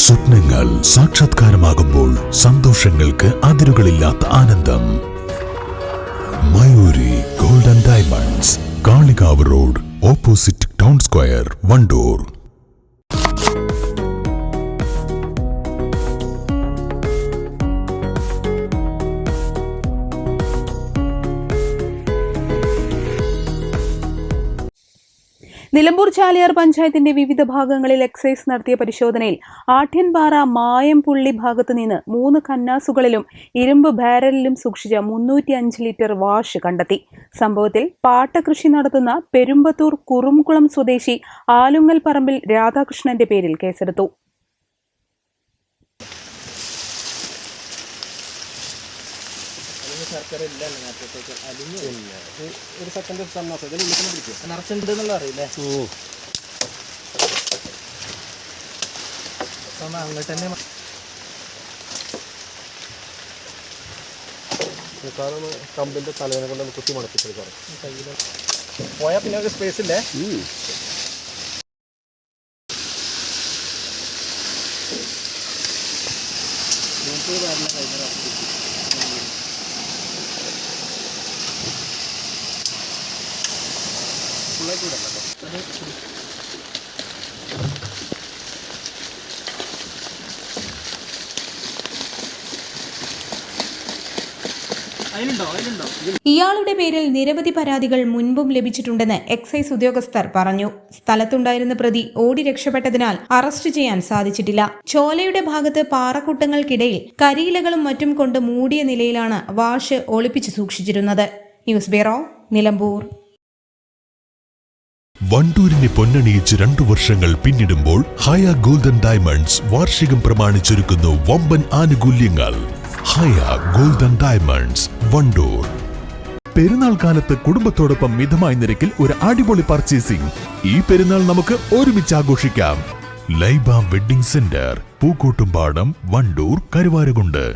സ്വപ്നങ്ങൾ സാക്ഷാത്കാരമാകുമ്പോൾ സന്തോഷങ്ങൾക്ക് അതിരുകളില്ലാത്ത ആനന്ദം. Mayuri golden diamonds, Kalikavu road, opposite town square, Wandoor. Nilambur Chaliyar പഞ്ചായത്തിന്റെ വിവിധ ഭാഗങ്ങളിൽ എക്സൈസ് നടത്തിയ പരിശോധനയിൽ ആഠ്യൻപാറ മായംപുള്ളി ഭാഗത്തു നിന്ന് 3 കന്നാസുകളിലും ഇരുമ്പ് ബാരലിലും സൂക്ഷിച്ച 305 ലിറ്റർ വാഷ് കണ്ടെത്തി. സംഭവത്തിൽ പാട്ടകൃഷി നടത്തുന്ന പെരുമ്പത്തൂർ കുറുംകുളം സ്വദേശി ആലുങ്ങൽ പറമ്പിൽ രാധാകൃഷ്ണന്റെ പേരിൽ കേസെടുത്തു. ഒരു സെക്കൻഡ് നിറച്ചുണ്ടെന്നുള്ള അറിയില്ലേ? അങ്ങോട്ട് തന്നെ കമ്പിന്റെ തലേനെ കൊണ്ട് കുത്തി മടക്കിട്ട് പോയാൽ പിന്നെ ഒരു സ്പേസ് ഇല്ലേ? ഇയാളുടെ പേരിൽ നിരവധി പരാതികൾ മുൻപും ലഭിച്ചിട്ടുണ്ടെന്ന് എക്സൈസ് ഉദ്യോഗസ്ഥർ പറഞ്ഞു. സ്ഥലത്തുണ്ടായിരുന്ന പ്രതി ഓടി രക്ഷപ്പെട്ടതിനാൽ അറസ്റ്റ് ചെയ്യാൻ സാധിച്ചിട്ടില്ല. ചോലയുടെ ഭാഗത്ത് പാറക്കൂട്ടങ്ങൾക്കിടയിൽ കരിയിലകളും മറ്റും കൊണ്ട് മൂടിയ നിലയിലാണ് വാഷ് ഒളിപ്പിച്ചു സൂക്ഷിച്ചിരുന്നത്. News bureau, Nilambur. വണ്ടൂരിനെ പൊന്നണിയിച്ച് 2 വർഷങ്ങൾ പിന്നിടുമ്പോൾ ഹയ ഗോൾഡൻ ഡയമണ്ട്സ് വാർഷികം പ്രമാണിച്ചൊരുക്കുന്നു വമ്പൻ ആനുകൂല്യങ്ങൾ. ഹയ ഗോൾഡൻ ഡയമണ്ട്സ്, വണ്ടൂർ. പെരുന്നാൾ കാലത്ത് കുടുംബത്തോടൊപ്പം മിതമായ നിരക്കിൽ ഒരു അടിപൊളി പർച്ചേസിംഗ്. ഈ പെരുന്നാൾ നമുക്ക് ഒരുമിച്ച് ആഘോഷിക്കാം. Laiba wedding centre, Pookkottumpadam, Wandoor, Karuvarakundu.